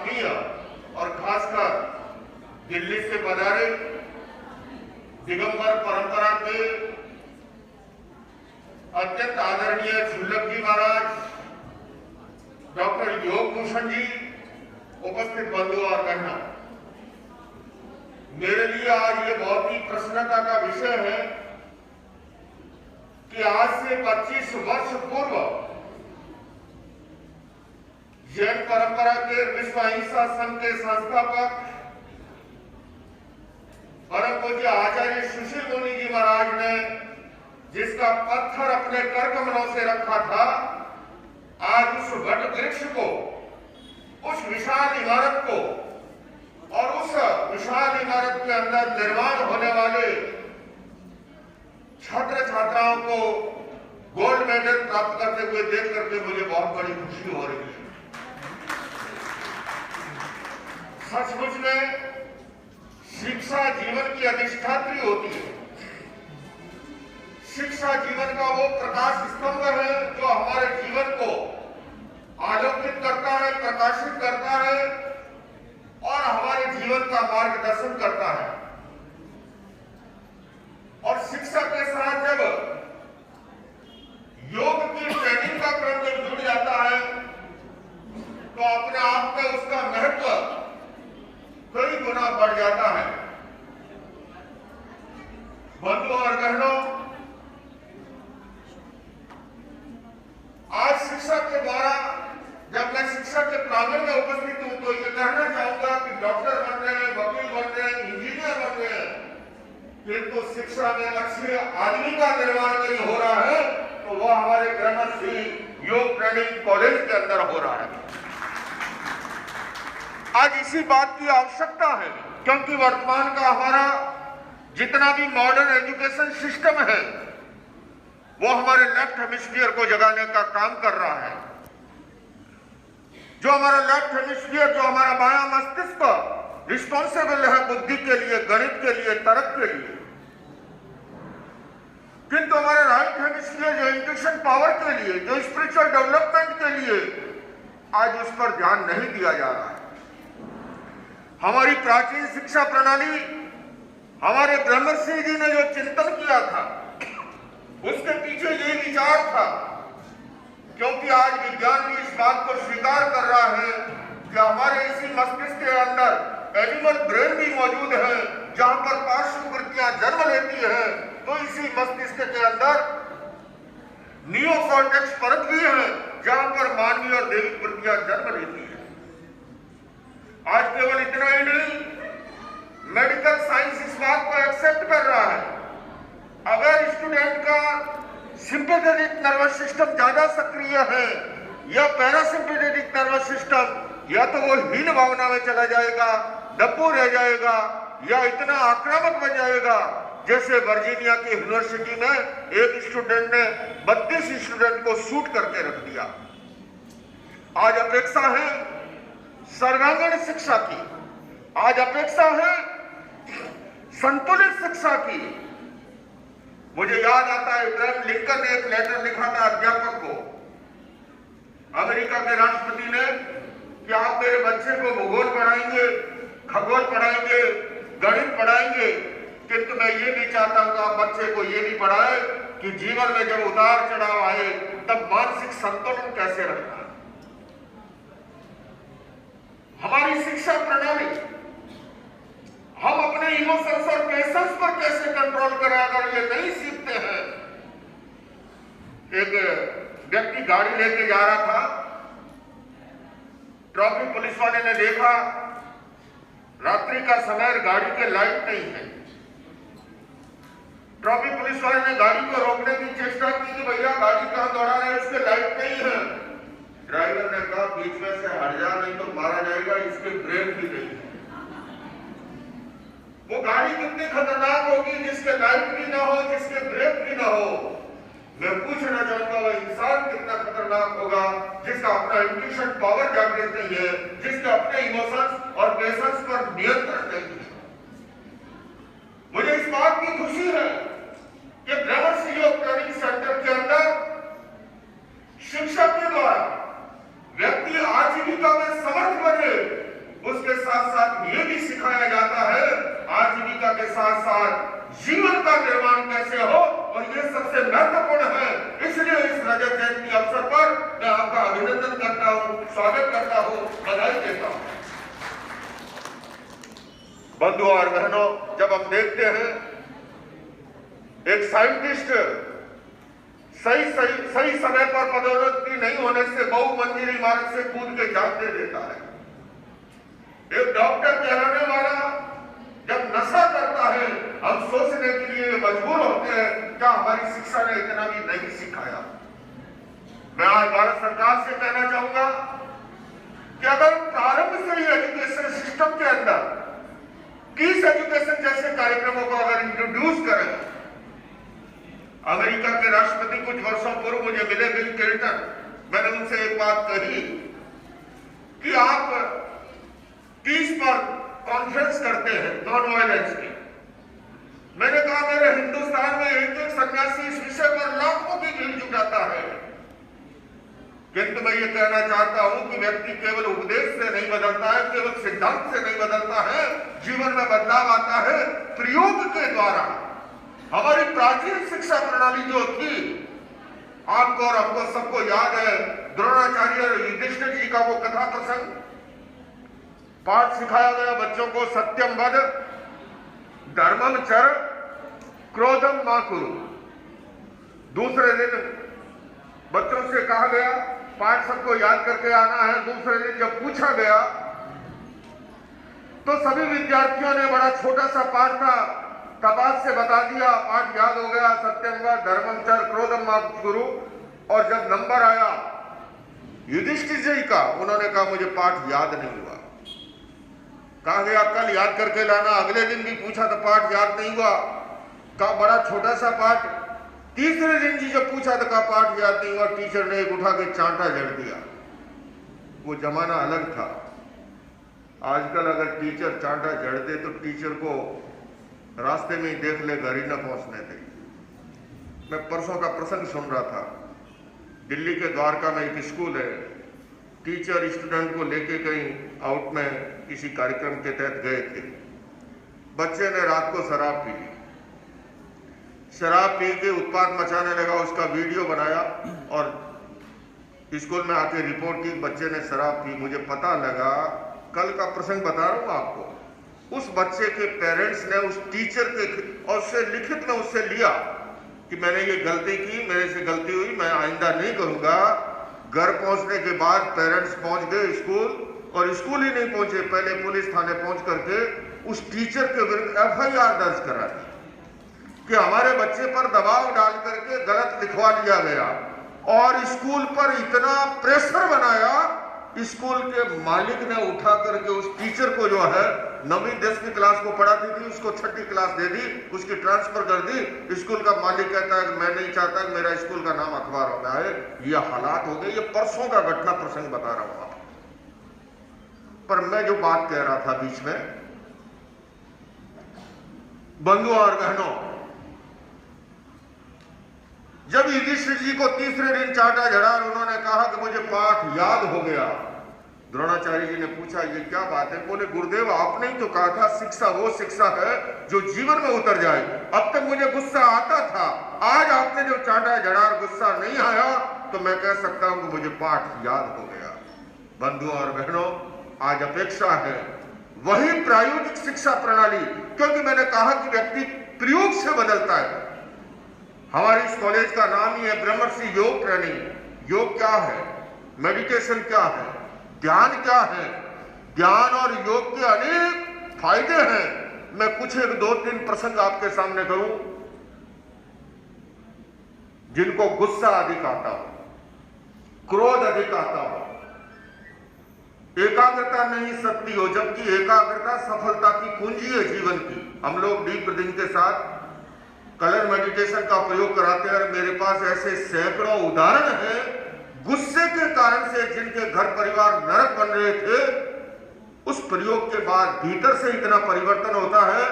आत्मीय और खासकर दिल्ली से पधारे दिगंबर परंपरा के अत्यंत आदरणीय झुल्लक जी महाराज, डॉक्टर योग भूषण जी, उपस्थित बंधु और बहनों, मेरे लिए आज ये बहुत ही प्रसन्नता का विषय है कि आज से 25 वर्ष पूर्व जैन परंपरा के विश्व अहिंसा संघ के संस्थापक परम पूज्य आचार्य सुशील मुनि जी महाराज ने जिसका पत्थर अपने कर कमलों से रखा था, आज उस वट वृक्ष को, उस विशाल इमारत को और उस विशाल इमारत के अंदर निर्माण होने वाले छात्र छात्राओं को गोल्ड मेडल प्राप्त करते हुए देख करके मुझे बहुत बड़ी खुशी हो रही है। सचमुच में शिक्षा जीवन की अधिष्ठात्री होती है। शिक्षा जीवन का वो प्रकाश स्तंभ है जो हमारे जीवन को आलोकित करता है, प्रकाशित करता है और हमारे जीवन का मार्गदर्शन करता है। और शिक्षा के साथ जब योग की ट्रेनिंग का क्रम जब जुड़ जाता है तो अपने आप में उसका महत्व कई गुना बढ़ जाता है। बंधुओं और बहनों, आज शिक्षा के द्वारा जब मैं शिक्षा के प्रांगण में उपस्थित हूं तो ये कहना चाहूंगा कि डॉक्टर बन रहे हैं, वकील बन रहे हैं, इंजीनियर बन रहे हैं, किंतु शिक्षा में अच्छे आदमी का निर्माण नहीं हो रहा है तो वह हमारे ग्रामश्री योग ट्रेनिंग कॉलेज के अंदर हो रहा है। आज इसी बात की आवश्यकता है क्योंकि वर्तमान का हमारा जितना भी मॉडर्न एजुकेशन सिस्टम है वो हमारे लेफ्ट हेमिस्फीयर को जगाने का काम कर रहा है। जो हमारा लेफ्ट हेमिस्फीयर, जो हमारा बायां मस्तिष्क रिस्पॉन्सिबल है बुद्धि के लिए, गणित के लिए, तर्क के लिए, किंतु हमारे राइट हेमिस्फीयर जो इंट्यूशन पावर के लिए, जो स्पिरिचुअल डेवलपमेंट के लिए, आज उस पर ध्यान नहीं दिया जा रहा है। हमारी प्राचीन शिक्षा प्रणाली, हमारे ब्रह्मर्षि जी ने जो चिंतन किया था उसके पीछे ये विचार था, क्योंकि आज विज्ञान भी इस बात को स्वीकार कर रहा है कि हमारे इसी मस्तिष्क के अंदर एनिमल ब्रेन भी मौजूद है, जहां पर पार्श्व वृत्तियां जन्म लेती है, तो इसी मस्तिष्क के अंदर नियोकॉर्टेक्स परत भी है जहां पर मानवीय और दैविक वृत्तियां जन्म लेती है। आज केवल इतना ही नहीं, मेडिकल साइंस इस बात को एक्सेप्ट कर रहा है, अगर स्टूडेंट का सिंपैथेटिक नर्वस सिस्टम ज्यादा सक्रिय है या पैरासिम्पैथेटिक नर्वस सिस्टम, या तो वो हीन भावना में चला जाएगा, डप्पू रह जाएगा, या इतना आक्रामक बन जाएगा। जैसे वर्जीनिया की यूनिवर्सिटी में एक स्टूडेंट ने 32 स्टूडेंट को शूट करके रख दिया। आज अपेक्षा है सर्वांगीण शिक्षा की, आज अपेक्षा है संतुलित शिक्षा की। मुझे याद आता है इब्राहिम लिंकन ने एक लेटर लिखा था अध्यापक को, अमेरिका के राष्ट्रपति ने, कि आप मेरे बच्चे को भूगोल पढ़ाएंगे, खगोल पढ़ाएंगे, गणित पढ़ाएंगे, किंतु मैं ये भी चाहता हूं कि आप बच्चे को ये भी पढ़ाए कि जीवन में जब उतार चढ़ाव आए तब मानसिक संतुलन कैसे रखना है। हमारी शिक्षा प्रणाली, हम अपने इमोशंस और पेशेंस पर कैसे कंट्रोल करें अगर ये नहीं सीखते हैं। एक व्यक्ति गाड़ी लेके जा रहा था, ट्रैफिक पुलिस वाले ने देखा रात्रि का समय, गाड़ी के लाइट नहीं है। ट्रैफिक पुलिस वाले ने गाड़ी को रोकने की चेष्टा की कि भैया गाड़ी कहां दौड़ा रहे हैं, उसके लाइट नहीं है। ड्राइवर ने कहा बीच में से हट जा, नहीं तो मारा जाएगा, इसके ब्रेक भी नहीं है। वो गाड़ी कितनी खतरनाक होगी जिसके लाइट भी ना हो, जिसके ब्रेक भी ना हो। मैं पूछना चाहूंगा वह इंसान कितना खतरनाक होगा जिसका अपना इंट्यूशन पावर जागृत नहीं है, जिसके अपने इमोशंस और पेशेंस पर नियंत्रण नहीं है। मुझे इस बात की खुशी है कि ब्रह्मर्षि योग ट्रेनिंग सेंटर के अंदर शिक्षा के द्वारा व्यक्ति आजीविका में समर्थ बने, साथ ये भी सिखाया जाता है आजीविका के साथ साथ जीवन का निर्माण कैसे हो, और ये सबसे महत्वपूर्ण है। इसलिए इस रजत जयंती अवसर पर मैं आपका अभिनंदन करता हूं, स्वागत करता हूं, बधाई देता हूं। बंधुओं और बहनों, जब हम देखते हैं एक साइंटिस्ट सही समय पर पदोन्नति नहीं होने से बहुमंजिली इमारत से कूद के जान दे देता है। एक डॉक्टर कहलाने वाला जब नशा करता है, हम सोचने के लिए मजबूर होते हैं क्या हमारी शिक्षा ने इतना भी नहीं सिखाया। मैं आज भारत सरकार से कहना चाहूंगा कि अगर प्रारंभ से ही एजुकेशन सिस्टम के अंदर किस एजुकेशन जैसे कार्यक्रमों को अगर इंट्रोड्यूस करें। अमेरिका के राष्ट्रपति कुछ वर्षों पूर्व मुझे मिले, बिल क्लिंटन। मैंने उनसे एक बात कही कि आप पीस पर कॉन्फ्रेंस करते हैं, नॉन वायलेंस की। मैंने कहा मेरे हिंदुस्तान में एक एक सन्यासी इस विषय पर लाखों की भीड़ जुटाता है, किंतु मैं ये कहना चाहता हूं कि व्यक्ति केवल उपदेश से नहीं बदलता है, केवल सिद्धांत से नहीं बदलता है, जीवन में बदलाव आता है प्रयोग के द्वारा। हमारी प्राचीन शिक्षा प्रणाली जो थी, आपको और हमको सबको याद है, द्रोणाचार्य और युधिष्ठिर जी का वो कथा प्रसंग, पाठ सिखाया गया बच्चों को, सत्यम वद, धर्मम चर, क्रोधम मा कुरु। दूसरे दिन बच्चों से कहा गया पाठ सबको याद करके आना है। दूसरे दिन जब पूछा गया तो सभी विद्यार्थियों ने बड़ा छोटा सा पाठ था, तपास से बता दिया, पाठ याद हो गया, सत्यम वद, धर्मम चर, क्रोधम मा कुरु। और जब नंबर आया युधिष्ठिर जी का, उन्होंने कहा मुझे पाठ याद नहीं हुआ। कहा गया कल याद करके लाना। अगले दिन भी पूछा तो पाठ याद नहीं हुआ। कहा बड़ा छोटा सा पाठ। तीसरे दिन जी जब पूछा तो कहा पाठ याद नहीं हुआ। टीचर ने एक उठा के चांटा जड़ दिया। वो जमाना अलग था। आजकल अगर टीचर चांटा जड़ दे तो टीचर को रास्ते में ही देख ले, घर ही न पहुंचने दे। मैं परसों का प्रसंग सुन रहा था। दिल्ली के द्वारका में एक स्कूल है, टीचर स्टूडेंट को लेके कहीं आउट में किसी कार्यक्रम के तहत गए थे। बच्चे ने रात को शराब पी ली, शराब पी के उत्पात मचाने लगा, उसका वीडियो बनाया और स्कूल में आके रिपोर्ट की, बच्चे ने शराब पी। मुझे पता लगा, कल का प्रसंग बता रहा हूँ आपको, उस बच्चे के पेरेंट्स ने उस टीचर के और उससे लिखित में उससे लिया कि मैंने ये गलती की, मेरे से गलती हुई, मैं आइंदा नहीं करूंगा। घर पहुंचने के बाद पेरेंट्स पहुंच गए स्कूल, और स्कूल ही नहीं पहुंचे, पहले पुलिस थाने पहुंच करके उस टीचर के विरुद्ध FIR दर्ज करा दी कि हमारे बच्चे पर दबाव डाल करके गलत लिखवा लिया गया। और स्कूल पर इतना प्रेशर बनाया, स्कूल के मालिक ने उठा करके उस टीचर को जो है 9वीं 10वीं क्लास को पढ़ाती थी, उसको 6ठी क्लास दे दी, उसकी ट्रांसफर कर दी। स्कूल का मालिक कहता है मैं नहीं चाहता कि मेरा स्कूल का नाम अखबारों में आए। ये हालात हो गए। ये परसों का घटना प्रसंग बता रहा हूं आपको। पर मैं जो बात कह रहा था बीच में, बंधुओं और बहनों, जब युधिष्ठिर जी को तीसरे दिन चांटा जड़ा और उन्होंने कहा कि मुझे पाठ याद हो गया, द्रोणाचार्य जी ने पूछा ये क्या बात है? बोले गुरुदेव आपने ही तो कहा था शिक्षा वो शिक्षा है जो जीवन में उतर जाए। अब तक मुझे गुस्सा आता था, आज आपने जो चांटा जड़ा और गुस्सा नहीं आया तो मैं कह सकता हूं कि मुझे पाठ याद हो गया। बंधुओं और बहनों, आज अपेक्षा है वही प्रायोगिक शिक्षा प्रणाली, क्योंकि मैंने कहा कि व्यक्ति प्रयोग से बदलता है। हमारे इस कॉलेज का नाम ही है ब्रह्मर्षि योग ट्रेनिंग। योग क्या है, मेडिटेशन क्या है, ध्यान क्या है? ध्यान और योग के अनेक फायदे हैं। मैं कुछ एक 2-3 प्रसंग आपके सामने करूं। जिनको गुस्सा अधिक आता हो, क्रोध अधिक आता हो, एकाग्रता नहीं सकती हो, जबकि एकाग्रता सफलता की कुंजी है जीवन की। हम लोग डीप ब्रीथिंग के साथ कलर मेडिटेशन का प्रयोग कराते हैं और मेरे पास ऐसे सैकड़ों उदाहरण हैं गुस्से के कारण से जिनके घर परिवार नरक बन रहे थे, उस प्रयोग के बाद भीतर से इतना परिवर्तन होता है।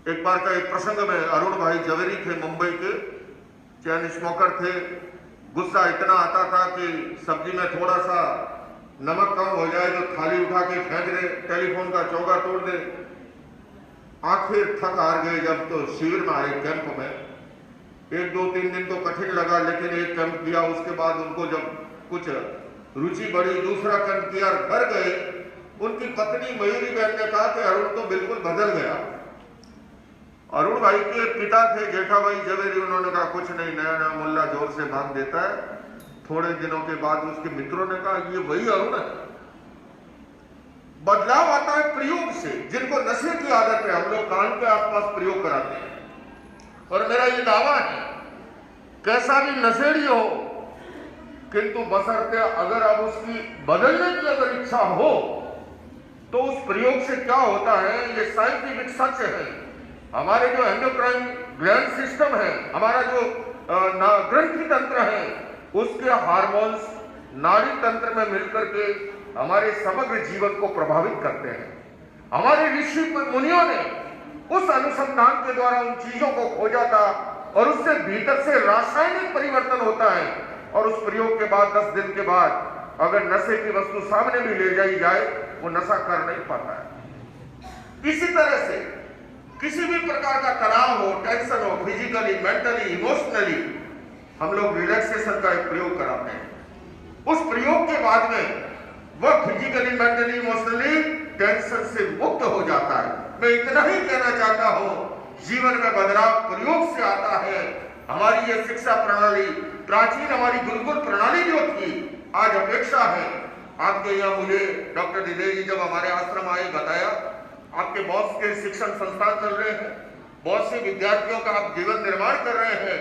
एक बार का एक प्रसंग में अरुण भाई जवेरी थे, मुंबई के चैन स्मोकर थे। गुस्सा इतना आता था कि सब्जी में थोड़ा सा नमक कम हो जाए तो थाली उठा के फेंक दे, टेलीफोन का चौका तोड़ दे। आखिर थक हार गए जब तो शिविर में आए, कैंप में। 1-2-3 दिन तो कठिन लगा, लेकिन एक कैंप किया, उसके बाद उनको जब कुछ रुचि बढ़ी, दूसरा कैंप किया, घर गए। उनकी पत्नी मयूरी बहन ने कहा कि अरुण तो बिल्कुल बदल गया। अरुण भाई के पिता थे जेठा भाई जवेरी, उन्होंने कहा कुछ नहीं, नया नया मुल्ला जोर से भाग देता है। थोड़े दिनों के बाद उसके मित्रों ने कहा ये वही अरुण है। बदलाव आता है प्रयोग से। जिनको नशे की आदत है, हम लोग कान के आसपास प्रयोग कराते हैं, और मेरा ये दावा है कैसा भी नशेड़ी हो, किंतु बशर्ते अगर अब उसकी बदलने की अगर इच्छा हो तो उस प्रयोग से क्या होता है, ये साइंटिफिक सच है। हमारे जो एंडोक्राइन ग्लैंड सिस्टम है, हमारा जो ग्रंथि तंत्र है, उसके हार्मोन्स नाड़ी तंत्र में मिलकर के हमारे समग्र जीवन को प्रभावित करते हैं। हमारे ऋषि मुनियों ने उस अनुसंधान के द्वारा उन चीजों को खोजा था, और उससे भीतर से रासायनिक परिवर्तन होता है, और उस प्रयोग के बाद 10 दिन के बाद अगर नशे की वस्तु सामने भी ले जाई जाए, वो नशा कर नहीं पाता है। इसी तरह से किसी भी प्रकार का तनाव हो, टेंशन हो, फिजिकली, मेंटली, इमोशनली, हम लोग रिलैक्सेशन का एक प्रयोग कराते हैं। उस प्रयोग के बाद में वह फिजिकली, मेंटली, इमोशनली टेंशन से मुक्त हो जाता है। मैं इतना ही कहना चाहता हूं, जीवन में बदलाव प्रयोग से आता है। हमारी ये शिक्षा प्रणाली, प्राचीन हमारी गुरुकुल प्रणाली जो थी, आज अपेक्षा है आपके यहाँ। मुझे डॉक्टर दिनेश जी जब हमारे आश्रम आए, बताया आपके बहुत से शिक्षण संस्थान चल रहे हैं, बहुत से विद्यार्थियों का आप जीवन निर्माण कर रहे हैं।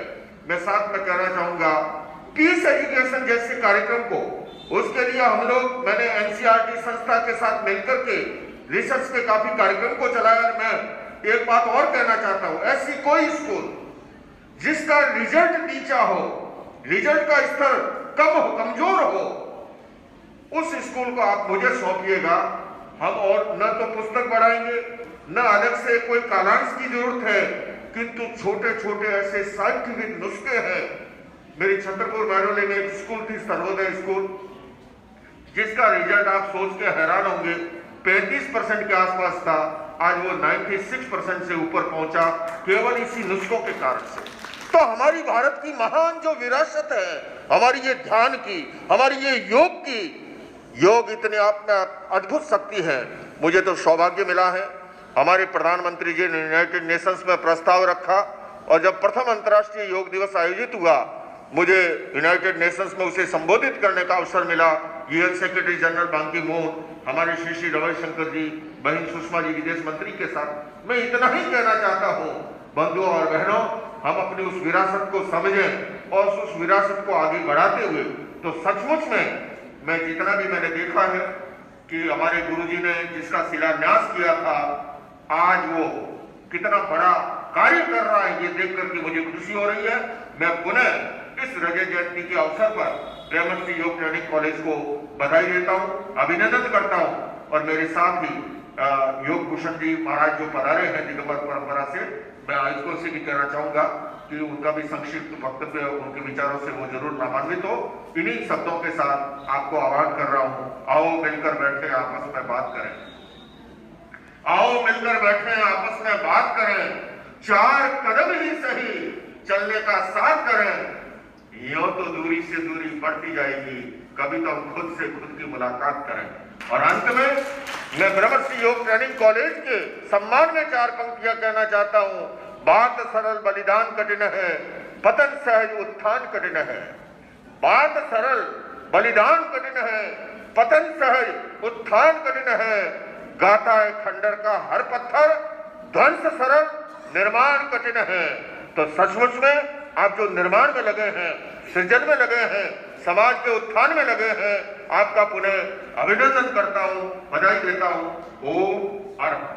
मैं साथ में कहना चाहूंगा, पीस एजुकेशन जैसे कार्यक्रम को, उसके लिए हम लोग, मैंने एनसीईआरटी संस्था के साथ मिलकर के रिसर्च के काफी कार्यक्रम को चलाया। और मैं एक बात और कहना चाहता हूं, ऐसी कोई स्कूल जिसका रिजल्ट नीचा हो, रिजल्ट का स्तर कम हो, कमजोर हो, उस स्कूल को आप मुझे सौंपिएगा। हम और न तो पुस्तक बढ़ाएंगे, न अलग से कोई कालांश की जरूरत है, किंतु छोटे छोटे ऐसे साइंटिफिक नुस्खे हैं। मेरी छतरपुर महरौली में एक स्कूल थी, सर्वोदय स्कूल, जिसका रिजल्ट आप सोच के हैरान होंगे, 35% के आसपास था, आज वो 96% से ऊपर पहुंचा, केवल इसी नुस्खों के कारण से। तो हमारी भारत की महान जो विरासत है, हमारी ये ध्यान की, हमारी ये योग की, योग इतने आप में अद्भुत शक्ति है। मुझे तो सौभाग्य मिला है, हमारे प्रधानमंत्री जी ने यूनाइटेड नेशंस में प्रस्ताव रखा, और जब प्रथम अंतर्राष्ट्रीय योग दिवस आयोजित हुआ, मुझे यूनाइटेड नेशंस में उसे संबोधित करने का अवसर मिला। यूएन सेक्रेटरी जनरल बान की मून, हमारे श्री रविशंकर जी, बहन सुषमा जी विदेश मंत्री के साथ। मैं इतना ही कहना चाहता हूँ, बंधुओं और बहनों, हम अपनी उस विरासत को समझें और उस विरासत को आगे बढ़ाते हुए, तो सचमुच में मैं जितना भी मैंने देखा है कि हमारे गुरुजी ने जिसका शिलान्यास किया था, आज वो कितना बड़ा कार्य कर रहा है, ये देख करके मुझे खुशी हो रही है। मैं पुनः इस रजत जयंती के अवसर पर ब्रह्मश्री योग ट्रेनिंग कॉलेज को बधाई देता हूँ, अभिनंदन करता हूँ, और मेरे साथ ही योग भूषण जी महाराज जो पधारे हैं दिगंबर परंपरा से, मैं आयोजकों से भी कहना चाहूंगा कि उनका भी संक्षिप्त वक्तव्य, उनके विचारों से वो जरूर लाभान्वित हो। इन्हीं शब्दों के साथ आपको आह्वान कर रहा हूँ, आओ मिलकर बैठे आपस में बात करें, आओ मिलकर बैठे आपस में बात करें, 4 कदम ही सही चलने का साथ करें। यूं तो दूरी से दूरी बढ़ती जाएगी, कभी तो हम खुद से खुद की मुलाकात करें। और अंत में मैं ब्रह्मश्री योग ट्रेनिंग कॉलेज के सम्मान में 4 पंक्तियां कहना चाहता हूं। बात सरल बलिदान कठिन है, पतन सहज उत्थान कठिन है। बात सरल बलिदान कठिन है, पतन सहज उत्थान कठिन है। गाता है खंडर का हर पत्थर, ध्वंस सरल निर्माण कठिन है। तो सचमुच में आप जो निर्माण में लगे हैं, सृजन में लगे हैं, समाज के उत्थान में लगे हैं, आपका पुनः अभिनंदन करता हूं, बधाई देता हूं। ओम अर्पण।